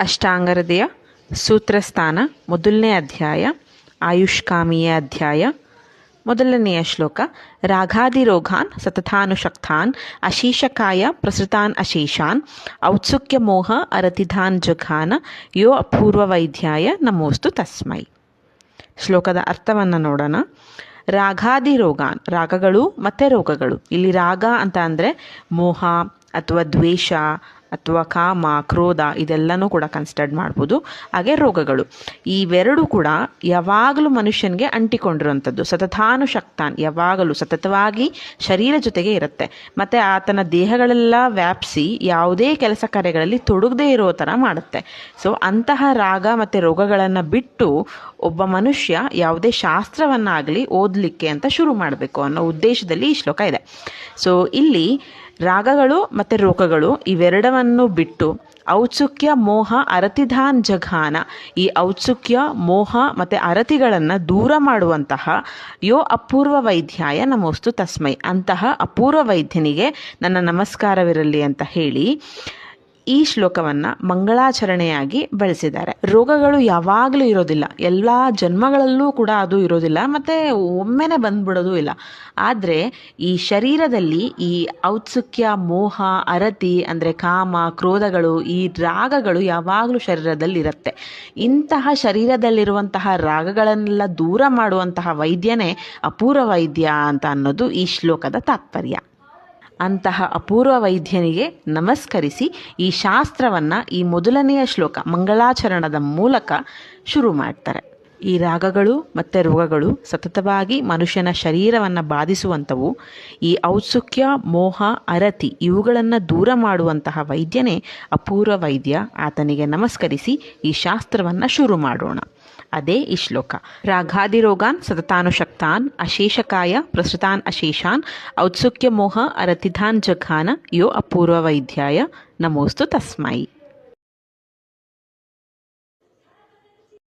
ಅಷ್ಟಾಂಗಹೃದಯ ಸೂತ್ರಸ್ಥಾನ ಮೊದಲನೇ ಅಧ್ಯಾಯ ಆಯುಷ್ಕಾಮಿಯ ಅಧ್ಯಾಯ ಮೊದಲನೆಯ ಶ್ಲೋಕ. ರಾಗಾದಿರೋಗಾನ್ ಸತತಾನುಶಕ್ತಾನ್ ಅಶೇಷಕಾಯ ಪ್ರಸೃತಾನ್ ಅಶೇಷಾನ್ ಔತ್ಸುಕ್ಯ ಮೋಹ ಅರತಿಧಾನ್ ಜಘಾನ ಯೋ ಅಪೂರ್ವ ವೈದ್ಯಾಯ ನಮೋಸ್ತು ತಸ್ಮೈ. ಶ್ಲೋಕದ ಅರ್ಥವನ್ನು ನೋಡೋಣ. ರಾಗಾದಿರೋಗಾನ್, ರಾಗಗಳು ಮತ್ತು ರೋಗಗಳು. ಇಲ್ಲಿ ರಾಗ ಅಂತ ಅಂದರೆ ಮೋಹ ಅಥವಾ ದ್ವೇಷ ಅಥವಾ ಕಾಮ, ಕ್ರೋಧ ಇದೆಲ್ಲನೂ ಕೂಡ ಕನ್ಸಿಡರ್ ಮಾಡ್ಬೋದು. ಹಾಗೆ ರೋಗಗಳು, ಇವೆರಡೂ ಕೂಡ ಯಾವಾಗಲೂ ಮನುಷ್ಯನಿಗೆ ಅಂಟಿಕೊಂಡಿರುವಂಥದ್ದು. ಸತತಾನುಶಕ್ತಾನ್, ಯಾವಾಗಲೂ ಸತತವಾಗಿ ಶರೀರ ಜೊತೆಗೆ ಇರುತ್ತೆ. ಮತ್ತು ಆತನ ದೇಹಗಳೆಲ್ಲ ವ್ಯಾಪಿಸಿ ಯಾವುದೇ ಕೆಲಸ ಕಾರ್ಯಗಳಲ್ಲಿ ತೊಡಗದೇ ಇರೋ ಥರ ಮಾಡುತ್ತೆ. ಸೊ ಅಂತಹ ರಾಗ ಮತ್ತು ರೋಗಗಳನ್ನು ಬಿಟ್ಟು ಒಬ್ಬ ಮನುಷ್ಯ ಯಾವುದೇ ಶಾಸ್ತ್ರವನ್ನಾಗಲಿ ಓದಲಿಕ್ಕೆ ಅಂತ ಶುರು ಮಾಡಬೇಕು ಅನ್ನೋ ಉದ್ದೇಶದಲ್ಲಿ ಈ ಶ್ಲೋಕ ಇದೆ. ಸೊ ಇಲ್ಲಿ ರಾಗಗಳು ಮತ್ತು ರೋಗಗಳು ಇವೆರಡವನ್ನು ಬಿಟ್ಟು ಔತ್ಸುಕ್ಯ ಮೋಹ ಅರತಿಧಾನ್ ಜಘಾನ, ಈ ಔತ್ಸುಕ್ಯ ಮೋಹ ಮತ್ತು ಅರತಿಗಳನ್ನು ದೂರ ಮಾಡುವಂತಹ ಯೋ ಅಪೂರ್ವ ವೈದ್ಯಾಯ ನಮೋಸ್ತು ತಸ್ಮೈ, ಅಂತಹ ಅಪೂರ್ವ ವೈದ್ಯನಿಗೆ ನನ್ನ ನಮಸ್ಕಾರವಿರಲಿ ಅಂತ ಹೇಳಿ ಈ ಶ್ಲೋಕವನ್ನು ಮಂಗಳಾಚರಣೆಯಾಗಿ ಬಳಸಿದ್ದಾರೆ. ರೋಗಗಳು ಯಾವಾಗಲೂ ಇರೋದಿಲ್ಲ, ಎಲ್ಲ ಜನ್ಮಗಳಲ್ಲೂ ಕೂಡ ಅದು ಇರೋದಿಲ್ಲ, ಮತ್ತು ಒಮ್ಮೆನೇ ಬಂದ್ಬಿಡೋದು ಇಲ್ಲ. ಆದರೆ ಈ ಶರೀರದಲ್ಲಿ ಈ ಔತ್ಸುಕ್ಯ ಮೋಹ ಅರತಿ ಅಂದರೆ ಕಾಮ, ಕ್ರೋಧಗಳು, ಈ ರಾಗಗಳು ಯಾವಾಗಲೂ ಶರೀರದಲ್ಲಿರುತ್ತೆ. ಇಂತಹ ಶರೀರದಲ್ಲಿರುವಂತಹ ರಾಗಗಳನ್ನೆಲ್ಲ ದೂರ ಮಾಡುವಂತಹ ವೈದ್ಯನೇ ಅಪೂರ್ವ ವೈದ್ಯ ಅಂತ ಅನ್ನೋದು ಈ ಶ್ಲೋಕದ ತಾತ್ಪರ್ಯ. ಅಂತಹ ಅಪೂರ್ವ ವೈದ್ಯನಿಗೆ ನಮಸ್ಕರಿಸಿ ಈ ಶಾಸ್ತ್ರವನ್ನು ಈ ಮೊದಲನೆಯ ಶ್ಲೋಕ ಮಂಗಳಾಚರಣದ ಮೂಲಕ ಶುರು ಮಾಡ್ತಾರೆ. ಈ ರಾಗಗಳು ಮತ್ತು ರೋಗಗಳು ಸತತವಾಗಿ ಮನುಷ್ಯನ ಶರೀರವನ್ನು ಬಾಧಿಸುವಂಥವು. ಈ ಔತ್ಸುಕ್ಯ ಮೋಹ ಅರತಿ ಇವುಗಳನ್ನು ದೂರ ಮಾಡುವಂತಹ ವೈದ್ಯನೇ ಅಪೂರ್ವ ವೈದ್ಯ. ಆತನಿಗೆ ನಮಸ್ಕರಿಸಿ ಈ ಶಾಸ್ತ್ರವನ್ನು ಶುರು ಮಾಡೋಣ. ಅದೇ ಈ ಶ್ಲೋಕ. ರಾಗಾದಿರೋಗಾನ್ ಸತತಾನುಶಕ್ತಾನ್ ಅಶೇಷಕಾಯ ಪ್ರಸೃತಾನ್ ಅಶೇಷಾನ್ ಔತ್ಸುಕ್ಯ ಮೋಹ ಅರತಿಧಾನ್ ಜಘಾನ ಯೋ ಅಪೂರ್ವ ವೈದ್ಯಾಯ ನಮೋಸ್ತು ತಸ್ಮೈ.